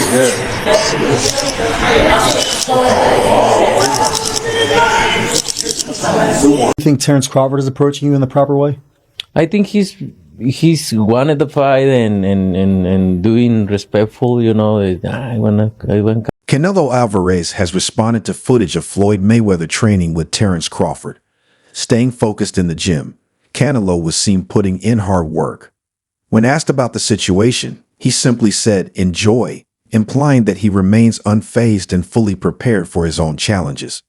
You think Terence Crawford is approaching you in the proper way? I think he's wanted the fight and doing respectful, you know. I want. Canelo Alvarez has responded to footage of Floyd Mayweather training with Terence Crawford. Staying focused in the gym, Canelo was seen putting in hard work. When asked about the situation, he simply said, "Enjoy," implying that he remains unfazed and fully prepared for his own challenges.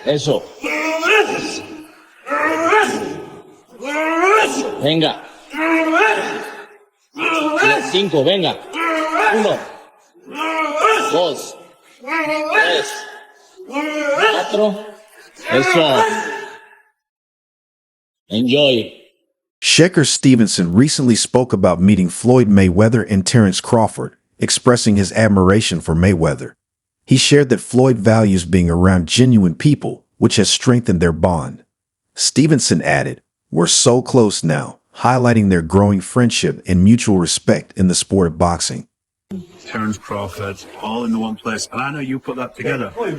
Eso. Venga. Cinco, venga. Uno. Dos. Tres. Cuatro. Eso. Enjoy. Shakur Stevenson recently spoke about meeting Floyd Mayweather and Terence Crawford, expressing his admiration for Mayweather. He shared that Floyd values being around genuine people, which has strengthened their bond. Stevenson added, "We're so close now," highlighting their growing friendship and mutual respect in the sport of boxing. Terence Crawford, all in the one place, and I know you put that together. You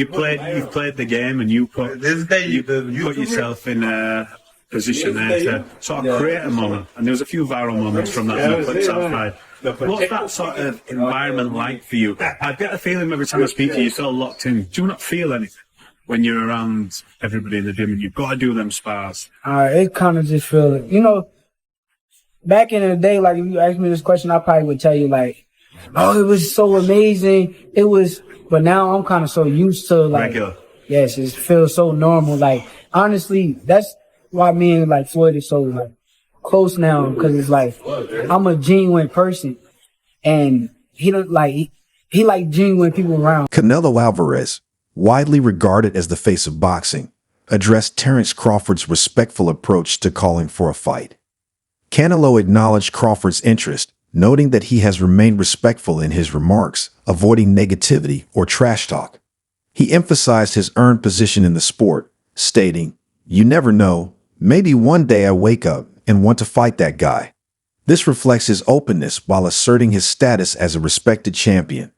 played the game, and you put yourself in a position there to sort of create a moment. And there was a few viral moments from that clips outside. What's that sort of environment like for you? I get a feeling every time I speak to you, you're so locked in. Do you not feel anything when you're around everybody in the gym and you've got to do them spars? It kind of just feel it. You know, back in the day, like if you asked me this question, I probably would tell you like, "Oh, it was so amazing." It was, but now I'm kind of so used to like, regular. Yes, it feels so normal. Like honestly, that's why me and like Floyd is so like close now, because it's like I'm a genuine person, and he don't like he like genuine people around. Canelo Alvarez, widely regarded as the face of boxing, addressed Terence Crawford's respectful approach to calling for a fight. Canelo acknowledged Crawford's interest, noting that he has remained respectful in his remarks, avoiding negativity or trash talk. He emphasized his earned position in the sport, stating, "You never know, maybe one day I wake up and want to fight that guy." This reflects his openness while asserting his status as a respected champion.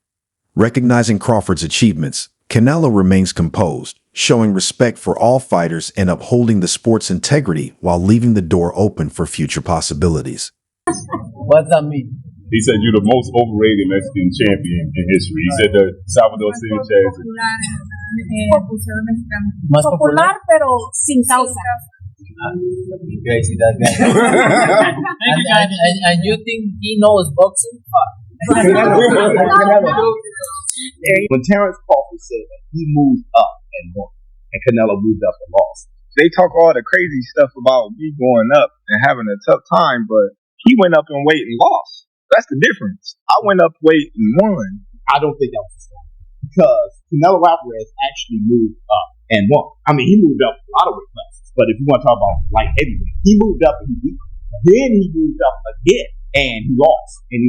Recognizing Crawford's achievements, Canelo remains composed, showing respect for all fighters and upholding the sport's integrity while leaving the door open for future possibilities. What does that mean? He said you're the most overrated Mexican champion in history. He said that Salvador Sanchez. Más popular, pero sin causa. Crazy, that guy. and you think he knows boxing? When Terence Crawford said that he moved up and won, and Canelo moved up and lost, they talk all the crazy stuff about me going up and having a tough time, but he went up in weight and lost. That's the difference. I went up weight and won. I don't think that was the story, because Canelo Alvarez actually moved up and won. I mean, he moved up a lot of weight classes, but if you want to talk about light heavyweight, he moved up and he beat. Then he moved up again and he lost to him.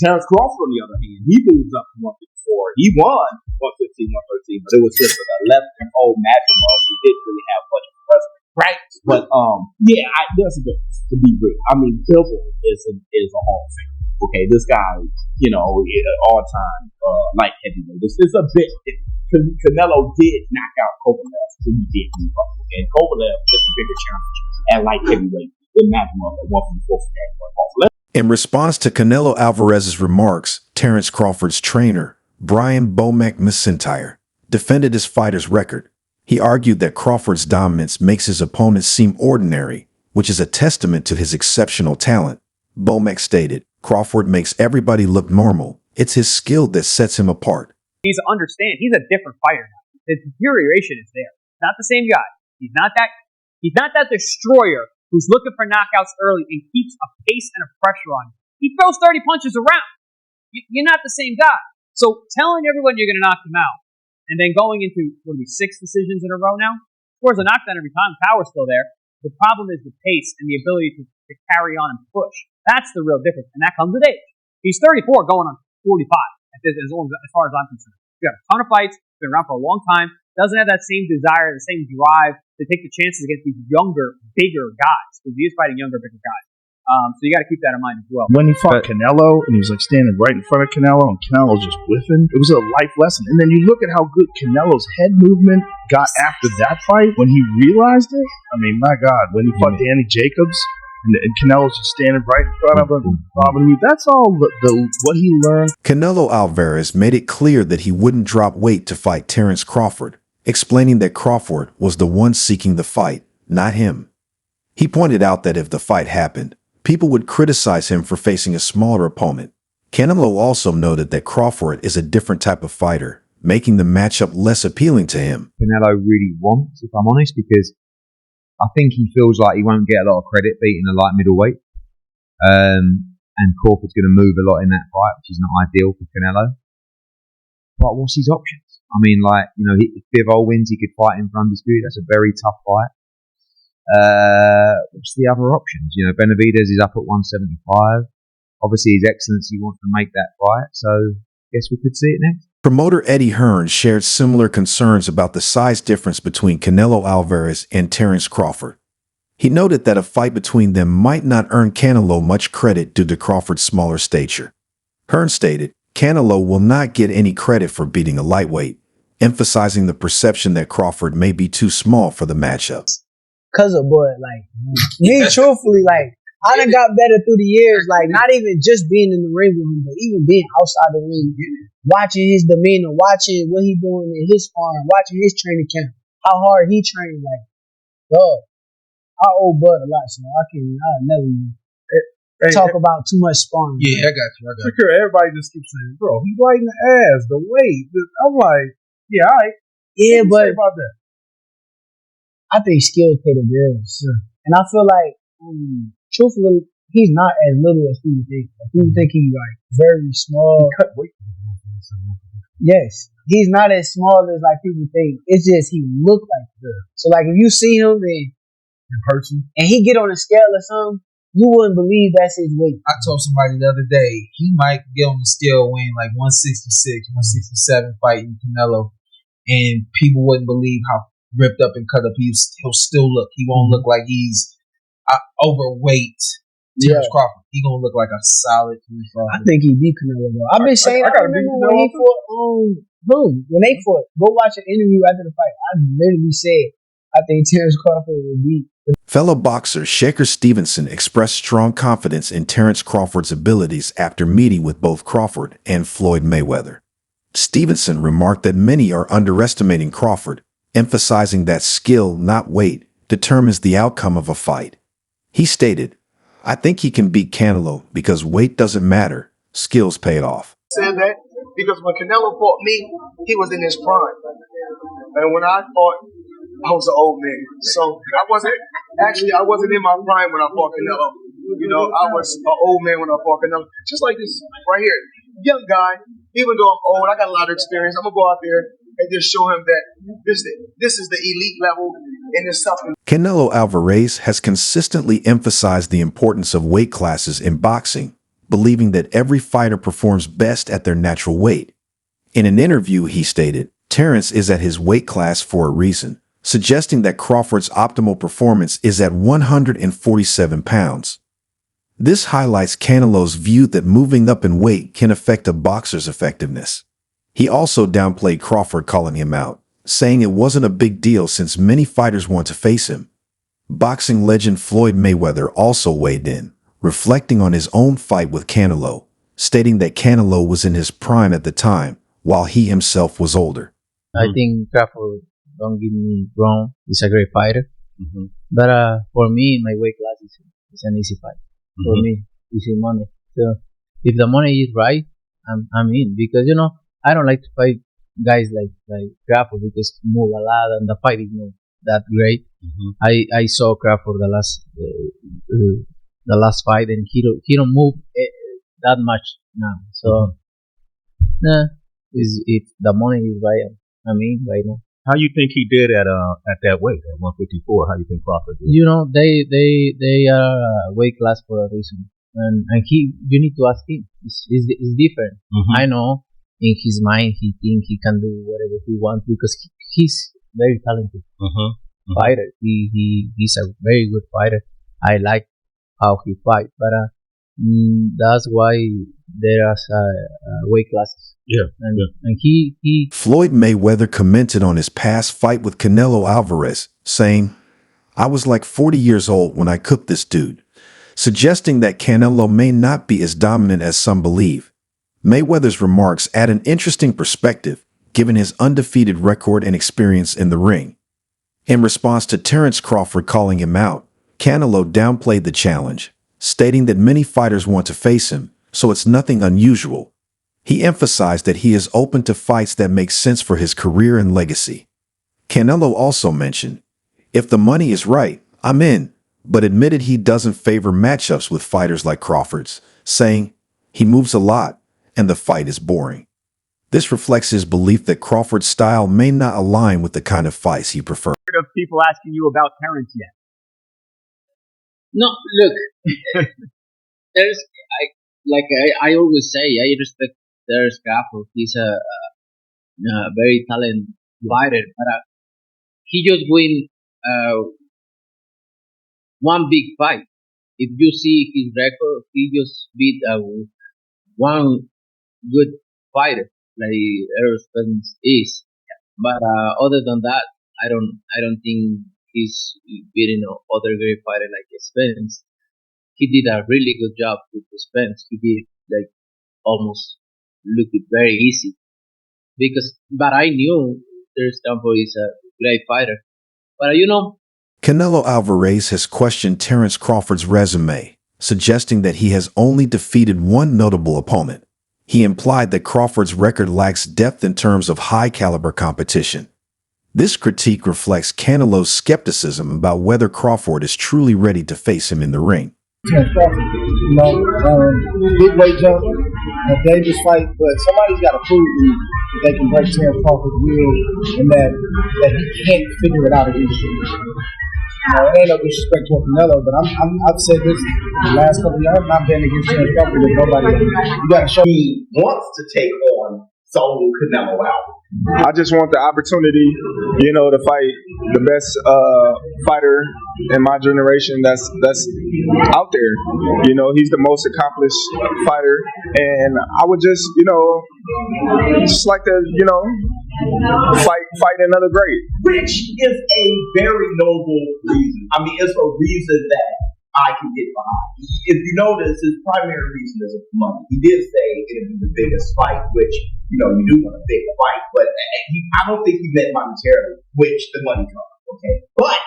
Terence Crawford, on the other hand, he moved up to 154. He won 115, 113, but it was just an 11-0 matchup, so he didn't really have much of a presence. Right? But there's a difference, to be real. I mean, Silva is a Hall of Fame. Okay, this guy, all-time light heavyweight. It's a bit different. Canelo did knock out Kovalev, so he did move up. And Kovalev is a bigger challenge at light heavyweight than match him up at 154 for that. In response to Canelo Alvarez's remarks, Terence Crawford's trainer, Brian Bomac McIntyre, defended his fighter's record. He argued that Crawford's dominance makes his opponents seem ordinary, which is a testament to his exceptional talent. Bomac stated, "Crawford makes everybody look normal. It's his skill that sets him apart." He's a different fighter now. The deterioration is there. He's not the same guy. He's not that destroyer who's looking for knockouts early and keeps a pace and a pressure on you. He throws 30 punches around. You're not the same guy. So telling everyone you're going to knock him out and then going into, 6 decisions in a row now? Scores a knockdown every time. Power's still there. The problem is the pace and the ability to carry on and push. That's the real difference, and that comes with age. He's 34 going on 45, as far as I'm concerned. He's got a ton of fights, been around for a long time, doesn't have that same desire, the same drive to take the chances against these younger, bigger guys, because he is fighting younger, bigger guys. So you got to keep that in mind as well. When he fought Canelo and he was like standing right in front of Canelo and Canelo was just whiffing, it was a life lesson. And then you look at how good Canelo's head movement got after that fight when he realized it. I mean, my God, when he fought Danny Jacobs and Canelo's just standing right in front of him, robbing me. That's all what he learned. Canelo Alvarez made it clear that he wouldn't drop weight to fight Terence Crawford, explaining that Crawford was the one seeking the fight, not him. He pointed out that if the fight happened, people would criticize him for facing a smaller opponent. Canelo also noted that Crawford is a different type of fighter, making the matchup less appealing to him. Canelo really wants, if I'm honest, because I think he feels like he won't get a lot of credit beating a light middleweight. And Crawford's going to move a lot in that fight, which is not ideal for Canelo. But what's his options? I mean, like, you know, if Bivol wins, he could fight him for undisputed. That's a very tough fight. What's the other options? You know, Benavidez is up at 175. Obviously, His Excellency wants to make that fight, so I guess we could see it next. Promoter Eddie Hearn shared similar concerns about the size difference between Canelo Alvarez and Terence Crawford. He noted that a fight between them might not earn Canelo much credit due to Crawford's smaller stature. Hearn stated, Canelo will not get any credit for beating a lightweight, emphasizing the perception that Crawford may be too small for the matchup. Cause of Bud, like, me truthfully, like, I done got better through the years, like, not even just being in the ring with him, but even being outside the ring, watching his demeanor, watching what he doing in his sparring, watching his training camp, how hard he trained, like, dog, I owe Bud a lot, so I'll never talk about too much sparring. Yeah, I got you. Sure, everybody just keeps saying, bro, he's biting the ass, the weight. I'm like, yeah, all right. Yeah, what but do you say about that? I think skill pay the bills. Yeah. And I feel like, truthfully, he's not as little as people think. People think he's like very small. He cut weight. Yes. He's not as small as like people think. It's just he look like that. So like if you see him in person and he get on a scale or something, you wouldn't believe that's his weight. I told somebody the other day, he might get on the scale weighing like 166, 167 fighting Canelo, and people wouldn't believe how ripped up and cut up he'll still look. He won't look like he's overweight. Terence Crawford, he gonna look like a solid. I think he beat Canelo though. I've been saying I remember when he fought when they fought. Go watch an interview after the fight. I literally said I think Terence Crawford would beat. Fellow boxer Shakur Stevenson expressed strong confidence in Terence Crawford's abilities after meeting with both Crawford and Floyd Mayweather. Stevenson remarked that many are underestimating Crawford, emphasizing that skill, not weight, determines the outcome of a fight. He stated, I think he can beat Canelo because weight doesn't matter. Skills paid off. Said that because when Canelo fought me, he was in his prime. And when I fought, I was an old man. So I wasn't in my prime when I fought Canelo. You know, I was an old man when I fought Canelo. Just like this right here. Young guy, even though I'm old, I got a lot of experience. I'm going to go out there and just show him that this is the elite level and it's something. Canelo Alvarez has consistently emphasized the importance of weight classes in boxing, believing that every fighter performs best at their natural weight. In an interview, he stated, Terence is at his weight class for a reason, suggesting that Crawford's optimal performance is at 147 pounds. This highlights Canelo's view that moving up in weight can affect a boxer's effectiveness. He also downplayed Crawford, calling him out, saying it wasn't a big deal since many fighters want to face him. Boxing legend Floyd Mayweather also weighed in, reflecting on his own fight with Canelo, stating that Canelo was in his prime at the time, while he himself was older. I think Crawford, don't get me wrong, he's a great fighter. But for me, my weight class is an easy fight. For me, easy money. So if the money is right, I'm in, because you know I don't like to fight guys like Crawford because he move a lot and the fight is not that great. I saw Crawford the last fight and he don't move that much now. So if the money is right, I'm in right now. How you think he did at that weight at 154? How you think Crawford did? You know they are a weight class for a reason, and you need to ask him. It's different. I know in his mind he think he can do whatever he wants because he's very talented fighter. He's a very good fighter. I like how he fight. But that's why there are weight classes. Yeah, And he Floyd Mayweather commented on his past fight with Canelo Alvarez, saying, "I was like 40 years old when I cooked this dude," suggesting that Canelo may not be as dominant as some believe. Mayweather's remarks add an interesting perspective, given his undefeated record and experience in the ring. In response to Terence Crawford calling him out, Canelo downplayed the challenge, stating that many fighters want to face him, so it's nothing unusual. He emphasized that he is open to fights that make sense for his career and legacy. Canelo also mentioned, "If the money is right, I'm in," but admitted he doesn't favor matchups with fighters like Crawford's, saying, "He moves a lot, and the fight is boring." This reflects his belief that Crawford's style may not align with the kind of fights he prefers. Of people asking you about Terence yet? No, look, I always say, I respect Terence Crawford. He's a very talented fighter, but he just win one big fight. If you see his record, he just beat one good fighter like Errol Spence is. But other than that, I don't think he's beating other great fighter like Spence. He did a really good job with Spence. He did like almost look it very easy but I knew Terence Crawford is a great fighter. But Canelo Alvarez has questioned Terence Crawford's resume, suggesting that he has only defeated one notable opponent. He implied that Crawford's record lacks depth in terms of high-caliber competition. This critique reflects Canelo's skepticism about whether Crawford is truly ready to face him in the ring. Terence Crawford, big weight jump, a dangerous fight, but somebody's got to prove me that they can break Terence Crawford's will and that he can't figure it out against you. It ain't no disrespect to Canelo, but I've said this the last couple of years. I've not been against Terence Crawford with nobody. You got to show He wants to take on solo Canelo Alvarez. I just want the opportunity, to fight the best fighter in my generation that's out there. He's the most accomplished fighter, and I would just like to, fight another great. Which is a very noble reason. I mean, it's a reason that I can get behind. If you notice, his primary reason is money. He did say it'd be the biggest fight, which, you do want a big fight, but I don't think he meant monetarily, which the money comes, okay? But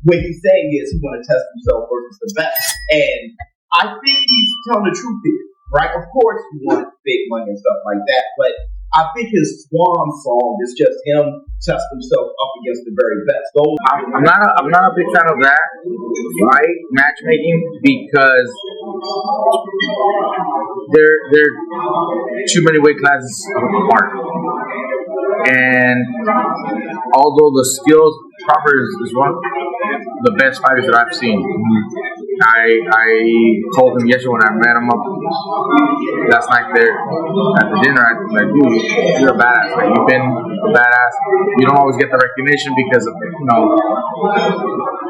what he's saying is he want to test himself versus the best. And I think he's telling the truth here, right? Of course you want big money and stuff like that, but I think his swan song is just him testing himself up against the very best. I'm not a big fan of that, right? Matchmaking, because there are too many weight classes apart. And although the skills, Crawford is one of the best fighters that I've seen. I told him yesterday when I met him up last night there at the dinner, I was like, dude, you're a badass. Like, you've been a badass. You don't always get the recognition because of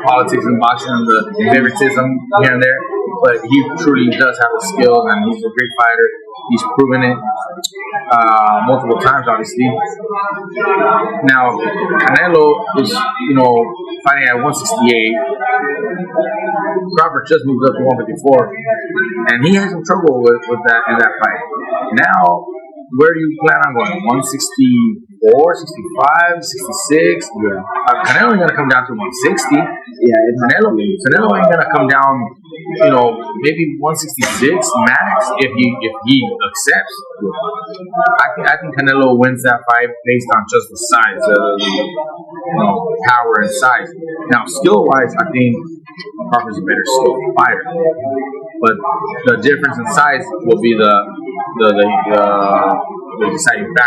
politics and boxing and the favoritism here and there. But he truly does have the skills, and he's a great fighter. He's proven it multiple times, obviously. Now, Canelo is, fighting at 168. Crawford just moved up to 154, and he had some trouble with that in that fight. Now, where do you plan on going? 164, 65, 66? Yeah. Canelo ain't gonna come down to 160. Yeah, Canelo ain't gonna come down, maybe 166 max if he accepts. I think Canelo wins that fight based on just the size, power and size. Now, skill wise, I think Crawford's a better skilled fighter, but the difference in size will be the deciding factor.